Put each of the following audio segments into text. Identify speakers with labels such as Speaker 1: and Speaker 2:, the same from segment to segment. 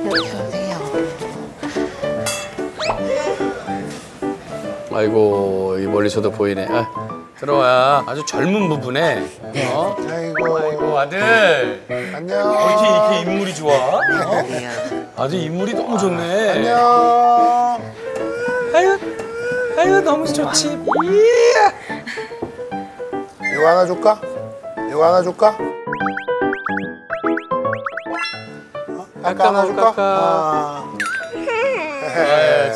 Speaker 1: 여기 오세요.
Speaker 2: 아이고 이 멀리서도 보이네. 아, 들어와. 아주 젊은 부부네.
Speaker 1: 네.
Speaker 2: 어? 아이고 아들.
Speaker 3: 안녕.
Speaker 2: 이렇게 인물이 좋아? 어?
Speaker 1: 안녕하세요.
Speaker 2: 아들 인물이 너무 좋네.
Speaker 3: 안녕.
Speaker 2: 아유 너무 좋지. 이야.
Speaker 3: 이거 하나 줄까? 이거 하나 줄까? 하나 줄까?
Speaker 2: 아,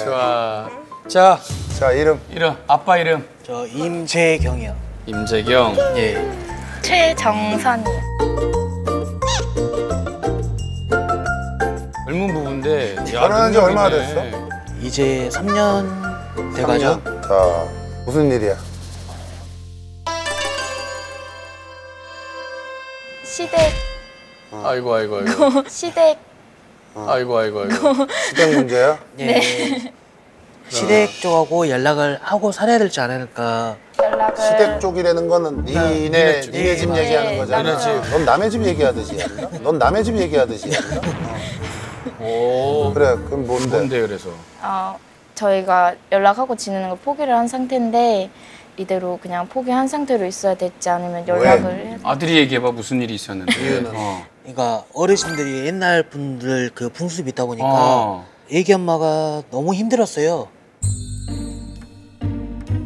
Speaker 2: 좋아. 자
Speaker 3: 자, 이름.
Speaker 2: 아빠 이름.
Speaker 4: 저 임재경이요.
Speaker 2: 임재경.
Speaker 4: 예.
Speaker 5: 최정선이요.
Speaker 2: 젊은 부부인데. 야,
Speaker 3: 결혼한 지 얼마나
Speaker 2: 능력이네.
Speaker 3: 됐어?
Speaker 4: 이제 3년 돼가죠.
Speaker 3: 자, 무슨 일이야?
Speaker 5: 시댁,
Speaker 2: 아이고.
Speaker 5: 시댁.
Speaker 2: 아이고.
Speaker 3: 시댁 문제야?
Speaker 4: 네. 시댁 쪽하고 연락을 하고 살아야 될지 않을까.
Speaker 5: 연락을.
Speaker 3: 시댁 쪽이라는 거는 니네 집 얘기하는 거잖아.
Speaker 2: 니네 집.
Speaker 3: 넌 남의 집 얘기하듯이 한다? 넌 남의 집 얘기하듯이 한다?
Speaker 2: 오.
Speaker 3: 그래, 그럼
Speaker 2: 뭔데 그래서?
Speaker 5: 저희가 연락하고 지내는 걸 포기를 한 상태인데 이대로 그냥 포기한 상태로 있어야 될지 아니면 연락을 해야
Speaker 2: 아들이 얘기해봐 무슨 일이 있었는데.
Speaker 3: 이유는?
Speaker 4: 그러니까 어르신들이 옛날 분들 그 풍습이 있다 보니까 애기 엄마가 너무 힘들었어요.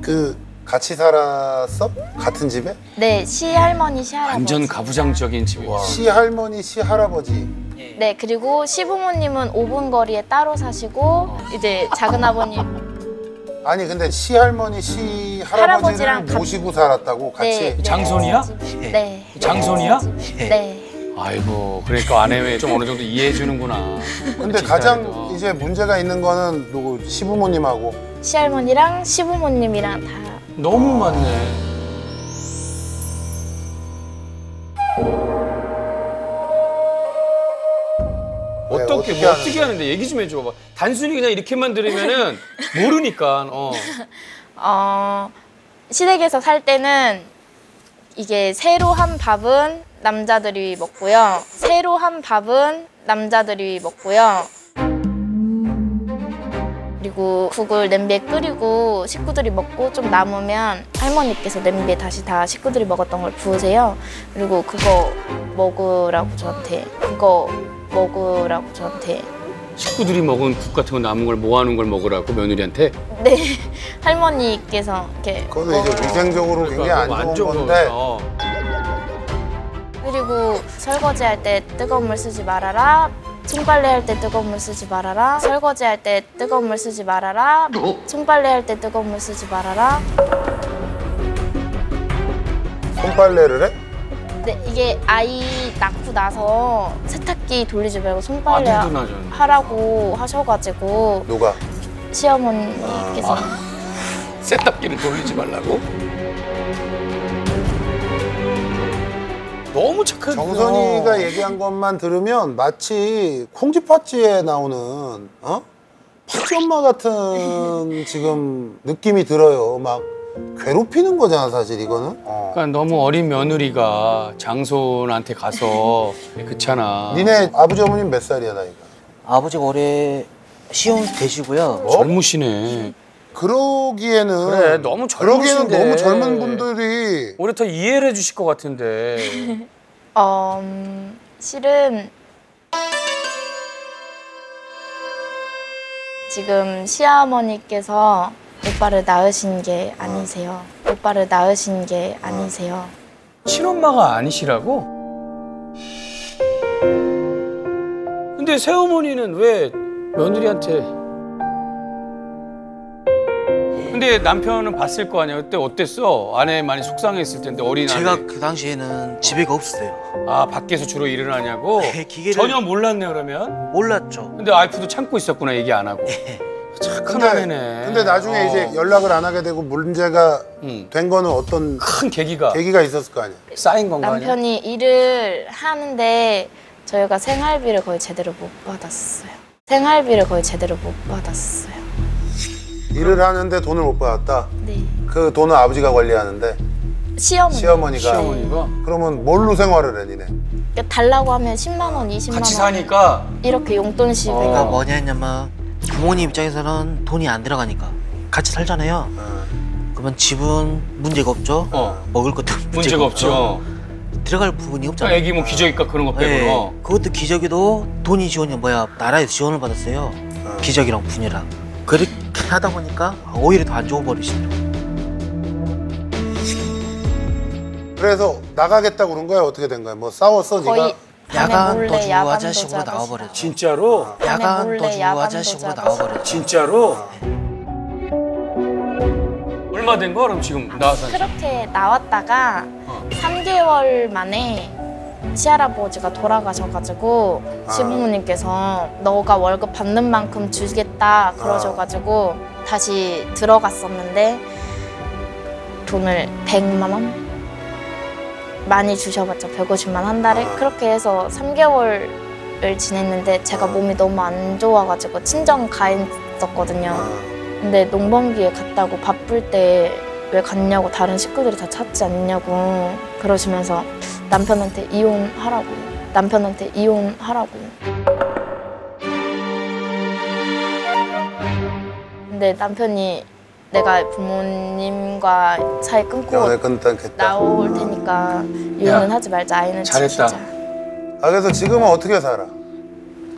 Speaker 3: 그 같이 살았어? 같은 집에?
Speaker 5: 네, 시할머니, 시할아버지.
Speaker 2: 완전 가부장적인 집이야.
Speaker 3: 시할머니, 시할아버지.
Speaker 5: 네, 그리고 시부모님은 5분 거리에 따로 사시고 이제 작은아버님.
Speaker 3: 아니 근데 시할머니, 시할아버지를
Speaker 5: 할아버지랑
Speaker 3: 모시고 살았다고 같이?
Speaker 5: 네,
Speaker 2: 장손이야?
Speaker 5: 네.
Speaker 2: 장손이야?
Speaker 5: 네.
Speaker 2: 아이고 그러니까 아내 좀 어느 정도 이해해 주는구나.
Speaker 3: 근데 가장 이제 문제가 있는 거는 누구? 시부모님하고.
Speaker 5: 시할머니랑 시부모님이랑 다.
Speaker 2: 너무 많네. 어떻게 하는데 얘기 좀 해줘 봐. 단순히 그냥 이렇게만 들으면은 모르니까.
Speaker 5: 시댁에서 살 때는 이게 새로 한 밥은 남자들이 먹고요. 새로 한 밥은 남자들이 먹고요. 그리고 국을 냄비에 끓이고 식구들이 먹고 좀 남으면 할머니께서 냄비에 다시 다 식구들이 먹었던 걸 부으세요. 그리고 그거 먹으라고 저한테.
Speaker 2: 식구들이 먹은 국 같은 거 남은 걸 모아놓은 걸 먹으라고 며느리한테?
Speaker 5: 네, 할머니께서 이렇게.
Speaker 3: 그거는 이제 위생적으로 굉장히 안 좋은 건데.
Speaker 5: 그리고 설거지할 때 뜨거운 물 쓰지 말아라. 손빨래할 때 뜨거운 물 쓰지 말아라. 설거지할 때 뜨거운 물 쓰지 말아라. 손빨래할 때 뜨거운 물 쓰지 말아라.
Speaker 3: 손빨래를 해?
Speaker 5: 네, 이게 아이 낳고 나서 세탁기 돌리지 말고 손빨래
Speaker 2: 아들도 나잖아.
Speaker 5: 하라고 하셔가지고
Speaker 3: 누가?
Speaker 5: 시어머니께서.
Speaker 2: 세탁기를 돌리지 말라고? 너무 착한.
Speaker 3: 정선이가 얘기한 것만 들으면 마치 콩쥐팥쥐에 나오는 팥쥐 엄마 같은 지금 느낌이 들어요. 막 괴롭히는 거잖아 사실 이거는.
Speaker 2: 그러니까 너무 어린 며느리가 장손한테 가서 그렇잖아.
Speaker 3: 니네 아버지 어머님 몇 살이야 나이가?
Speaker 4: 아버지가 올해 시험 되시고요.
Speaker 2: 젊으시네.
Speaker 3: 그러기에는
Speaker 2: 그래 너무
Speaker 3: 그러기에는
Speaker 2: 젊으신데.
Speaker 3: 너무 젊은 분들이
Speaker 2: 오히려 더 이해를 해주실 것 같은데.
Speaker 5: 실은 지금 시어머니께서 오빠를 낳으신 게 아니세요.
Speaker 2: 친엄마가 아니시라고? 근데 새어머니는 왜 며느리한테? 근데 남편은 봤을 거 아니야. 그때 어땠어? 아내 많이 속상했을 텐데 어린 아내.
Speaker 4: 제가 그 당시에는 집에가 없었어요.
Speaker 2: 아 밖에서 주로 일을 하냐고?
Speaker 4: 네, 기계를
Speaker 2: 전혀 몰랐네 그러면?
Speaker 4: 몰랐죠.
Speaker 2: 근데 와이프도 참고 있었구나 얘기 안 하고. 착한 아내네.
Speaker 3: 근데 나중에 이제 연락을 안 하게 되고 문제가 된 거는 어떤
Speaker 2: 큰 계기가
Speaker 3: 있었을 거 아니야.
Speaker 2: 쌓인 건가 아니야?
Speaker 5: 남편이 일을 하는데 저희가 생활비를 거의 제대로 못 받았어요.
Speaker 3: 일을 하는데 돈을 못 받았다.
Speaker 5: 네.
Speaker 3: 그 돈은 아버지가 관리하는데.
Speaker 5: 시어머니.
Speaker 2: 시어머니가
Speaker 3: 그러면 뭘로 생활을 해 니네?
Speaker 5: 그러니까 달라고 하면 10만 원, 20만 원
Speaker 2: 같이 사니까
Speaker 5: 이렇게 용돈씩
Speaker 4: 그러니까 뭐냐 했냐면 부모님 입장에서는 돈이 안 들어가니까 같이 살잖아요. 그러면 집은 문제가 없죠. 먹을 것도
Speaker 2: 문제가 없죠.
Speaker 4: 들어갈 부분이 없잖아요.
Speaker 2: 애기 뭐 기저귀값 그런 거 빼고.
Speaker 4: 네, 그것도 기저귀도 돈이 지원이 뭐야 나라에서 지원을 받았어요. 기저귀랑 분유랑. 그렇게 하다 보니까 오히려 더 안 좋아 버리시더라고요.
Speaker 3: 그래서 나가겠다고 그런 거야? 어떻게 된 거야? 뭐 싸웠어 네가?
Speaker 5: 거의 밤에
Speaker 4: 야간
Speaker 5: 몰래
Speaker 4: 도주
Speaker 5: 야간도
Speaker 4: 아저씨로
Speaker 5: 잡으시고.
Speaker 4: 나와버렸죠.
Speaker 2: 진짜로?
Speaker 4: 야간
Speaker 5: 몰래
Speaker 4: 도주
Speaker 5: 야간도
Speaker 4: 아저씨로
Speaker 5: 잡으시고.
Speaker 4: 나와버렸죠.
Speaker 2: 진짜로? 얼마 된 거야 그럼 지금 나와서?
Speaker 5: 그렇게 나왔다가 3개월 만에 시할아버지가 돌아가셔가지고 시부모님께서 너가 월급 받는 만큼 주겠다 그러셔가지고 다시 들어갔었는데 돈을 100만 원? 많이 주셔봤자 150만 한 달에 그렇게 해서 3개월을 지냈는데 제가 몸이 너무 안 좋아가지고 친정 가 있었거든요. 근데 농번기에 갔다고 바쁠 때 왜 갔냐고 다른 식구들이 다 찾지 않냐고 그러시면서 남편한테 이혼하라고요. 남편한테 이혼하라고요. 근데 남편이 내가 부모님과 사이 끊고
Speaker 3: 연애 끊겠다.
Speaker 5: 나올 테니까 이혼은 하지 말자. 아이는
Speaker 2: 잘했다.
Speaker 5: 지키자.
Speaker 3: 아 그래서 지금은 어떻게 살아?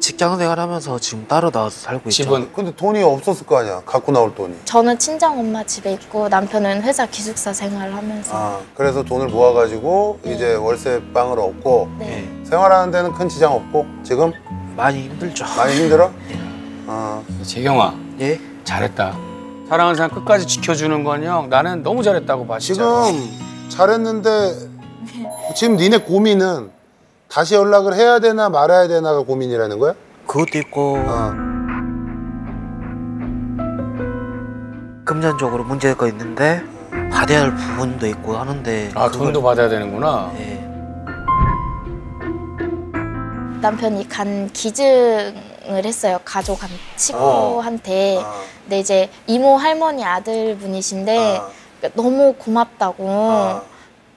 Speaker 4: 직장 생활하면서 지금 따로 나와서 살고 있죠.
Speaker 2: 집은
Speaker 3: 근데 돈이 없었을 거 아니야? 갖고 나올 돈이.
Speaker 5: 저는 친정 엄마 집에 있고 남편은 회사 기숙사 생활을 하면서
Speaker 3: 아 그래서 돈을 모아가지고 이제 월세방을 얻고
Speaker 5: 네.
Speaker 3: 생활하는 데는 큰 지장 없고 지금
Speaker 4: 많이 힘들죠.
Speaker 3: 많이 힘들어?
Speaker 2: 재경아
Speaker 4: 예?
Speaker 2: 잘했다. 사랑하는 사람 끝까지 지켜주는 건요. 나는 너무 잘했다고 봐. 진짜.
Speaker 3: 지금 잘했는데 지금 니네 고민은 다시 연락을 해야 되나 말아야 되나가 고민이라는 거야?
Speaker 4: 그것도 있고 금전적으로 문제가 있는데 받아야 할 부분도 있고 하는데
Speaker 2: 아 돈도 받아야 되는구나.
Speaker 4: 예.
Speaker 5: 남편이 간 기증을 했어요. 가족 친구한테. 근데 이제 이모 할머니 아들분이신데 너무 고맙다고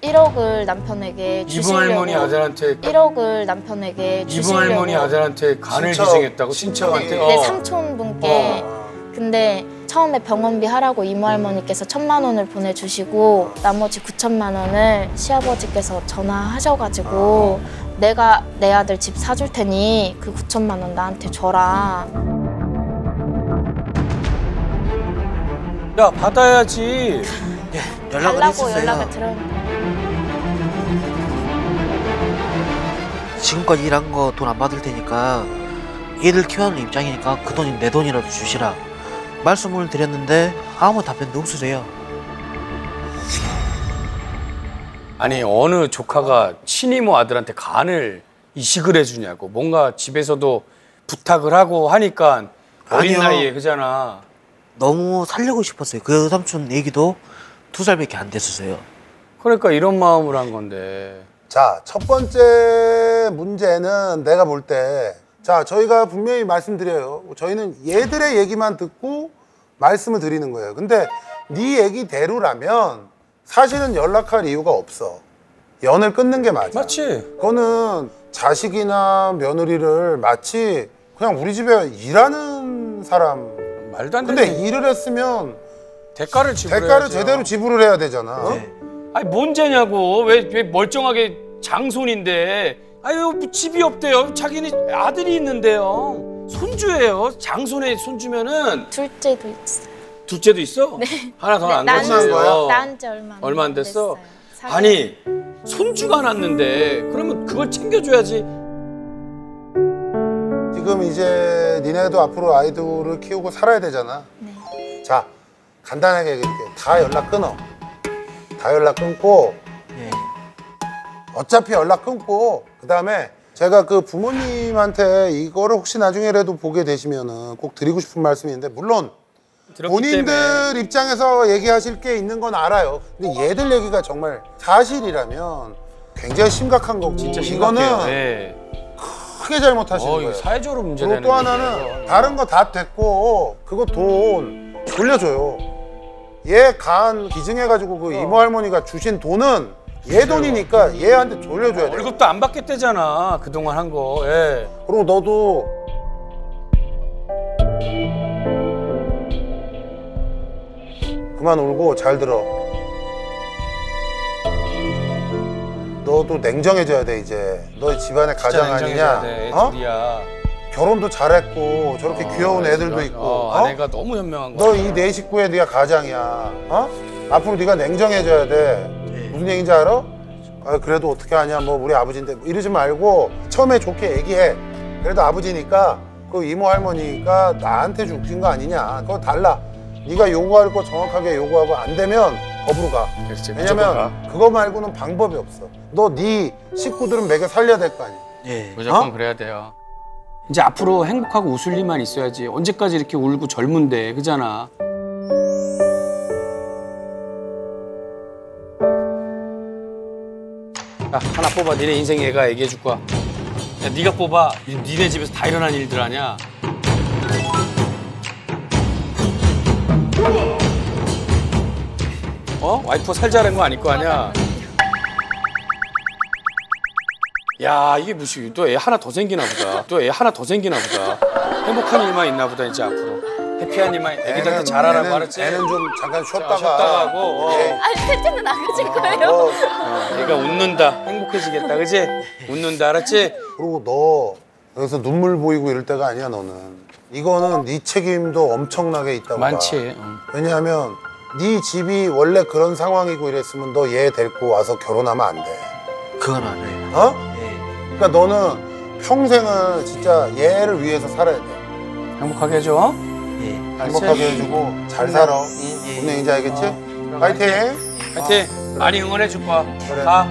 Speaker 5: 1억을 남편에게
Speaker 2: 이부
Speaker 5: 주시려고
Speaker 2: 할머니 아들한테
Speaker 5: 1억을 남편에게
Speaker 2: 이부
Speaker 5: 주시려고
Speaker 2: 할머니 아들한테 간을
Speaker 3: 친척.
Speaker 2: 기증했다고 친척한테.
Speaker 5: 네, 삼촌분께. 근데 처음에 병원비 하라고 이모 할머니께서 1,000만 원을 보내주시고 나머지 9천만 원을 시아버지께서 전화하셔가지고 내가 내 아들 집 사줄 테니 그 9천만 원 나한테 줘라.
Speaker 2: 야 받아야지.
Speaker 4: 예, 연락을
Speaker 5: 달라고
Speaker 4: 했었어요.
Speaker 5: 연락을 드렸는데
Speaker 4: 지금까지 일한 거 돈 안 받을 테니까 얘들 키워하는 입장이니까 그 돈이 내 돈이라도 주시라 말씀을 드렸는데 아무 답변도 없으세요.
Speaker 2: 아니 어느 조카가 친이모 아들한테 간을 이식을 해주냐고. 뭔가 집에서도 부탁을 하고 하니까 어린
Speaker 4: 아니요.
Speaker 2: 나이에 그잖아.
Speaker 4: 너무 살려고 싶었어요. 그 삼촌 얘기도 2살밖에 안 됐었어요.
Speaker 2: 그러니까 이런 마음으로 한 건데.
Speaker 3: 자, 첫 번째 문제는 내가 볼 때, 자, 저희가 분명히 말씀드려요. 저희는 얘들의 얘기만 듣고 말씀을 드리는 거예요. 근데 네 얘기대로라면 사실은 연락할 이유가 없어. 연을 끊는 게 맞아.
Speaker 2: 맞지?
Speaker 3: 그거는 자식이나 며느리를 마치 그냥 우리 집에 일하는 사람.
Speaker 2: 말도 안
Speaker 3: 근데
Speaker 2: 되지.
Speaker 3: 일을 했으면
Speaker 2: 대가를 지불해야죠.
Speaker 3: 대가를 제대로 지불을 해야 되잖아. 어?
Speaker 4: 네.
Speaker 2: 아니 뭔 죄냐고. 왜 멀쩡하게 장손인데. 아유 집이 없대요. 자기는 아들이 있는데요. 손주예요. 장손에 손주면은.
Speaker 5: 둘째도 있어요.
Speaker 2: 둘째도 있어? 네. 하나 더 안
Speaker 3: 낳은
Speaker 2: 낳았어요.
Speaker 3: 거야?
Speaker 5: 낳은 지 얼마
Speaker 2: 안 됐어?
Speaker 5: 됐어요.
Speaker 2: 아니 손주가 낳았는데 그러면 그걸 챙겨줘야지.
Speaker 3: 지금 이제 니네도 앞으로 아이들을 키우고 살아야 되잖아.
Speaker 5: 네.
Speaker 3: 자, 간단하게 얘기할게. 다 연락 끊어. 다 연락 끊고
Speaker 4: 예.
Speaker 3: 어차피 연락 끊고 그다음에 제가 그 부모님한테 이거를 혹시 나중에라도 보게 되시면은 꼭 드리고 싶은 말씀이 있는데 물론
Speaker 2: 들었기
Speaker 3: 본인들
Speaker 2: 때문에.
Speaker 3: 입장에서 얘기하실 게 있는 건 알아요. 근데 얘들 얘기가 정말 사실이라면 굉장히 심각한 거고
Speaker 2: 진짜
Speaker 3: 이거는
Speaker 2: 심각해요. 네.
Speaker 3: 크게 잘못하시는
Speaker 2: 이거
Speaker 3: 거예요.
Speaker 2: 사회적으로
Speaker 3: 그리고
Speaker 2: 문제되는
Speaker 3: 또 하나는
Speaker 2: 얘기예요.
Speaker 3: 다른 거 다 됐고 그거 돈 돌려줘요. 얘 간 기증해가지고 그 이모 할머니가 주신 돈은 얘 돈이니까 얘한테 돌려줘야 돼.
Speaker 2: 월급도 안 받겠대잖아 그동안 한 거. 예.
Speaker 3: 그리고 너도 그만 울고 잘 들어. 너도 냉정해져야 돼 이제. 너 집안의 가장 아니냐?
Speaker 2: 애들이야.
Speaker 3: 결혼도 잘했고 저렇게 귀여운 애들도 있고.
Speaker 2: 아내가 너무 현명한 거야.
Speaker 3: 너 이 네 식구의 네가 가장이야. 앞으로 네가 냉정해져야 돼. 무슨 얘기인지 알아? 아, 그래도 어떻게 하냐 뭐 우리 아버지인데 뭐 이러지 말고 처음에 좋게 얘기해. 그래도 아버지니까 그 이모 할머니가 나한테 주신 거 아니냐. 그거 달라. 네가 요구할 거 정확하게 요구하고 안 되면 법으로 가.
Speaker 2: 그렇지,
Speaker 3: 왜냐면 그거 말고는 방법이 없어. 너 네 식구들은 먹여 살려야 될 거 아니야.
Speaker 4: 예.
Speaker 2: 무조건 그래야 돼요. 이제 앞으로 행복하고 웃을 일만 있어야지. 언제까지 이렇게 울고 젊은데, 그잖아. 야, 하나 뽑아. 니네 인생 얘가 얘기해 줄 거야. 야, 네가 뽑아. 니네 집에서 다 일어난 일들 아니야. 와이프 살 잘한 거 아닐 거 아니야. 야, 이게 무슨 또 애 하나 더 생기나 보다. 또 애 하나 더 생기나 보다. 행복한 일만 있나 보다 이제 앞으로. 해피한 일만 애기들한테 잘하라고 알았지?
Speaker 3: 애는 좀 잠깐 쉬었다가
Speaker 2: 하고.
Speaker 5: 아니 셋째는 나가실 거예요?
Speaker 2: 얘가 웃는다. 행복해지겠다, 그지? 웃는다, 알았지?
Speaker 3: 그리고 너 여기서 눈물 보이고 이럴 때가 아니야 너는. 이거는 네 책임도 엄청나게 있다고
Speaker 2: 많지.
Speaker 3: 봐. 왜냐하면 네 집이 원래 그런 상황이고 이랬으면 너 얘 데리고 와서 결혼하면 안 돼.
Speaker 4: 그건 알아요.
Speaker 3: 어?
Speaker 4: 예.
Speaker 3: 그러니까 너는 평생을 진짜 얘를 위해서 살아야 돼.
Speaker 2: 행복하게 해줘.
Speaker 4: 예.
Speaker 3: 행복하게 해주고 잘 살아.
Speaker 4: 예.
Speaker 3: 무슨 얘기인지 알겠지? 파이팅!
Speaker 2: 파이팅! 많이 응원해 줄 거야.
Speaker 3: 그래.
Speaker 2: 가.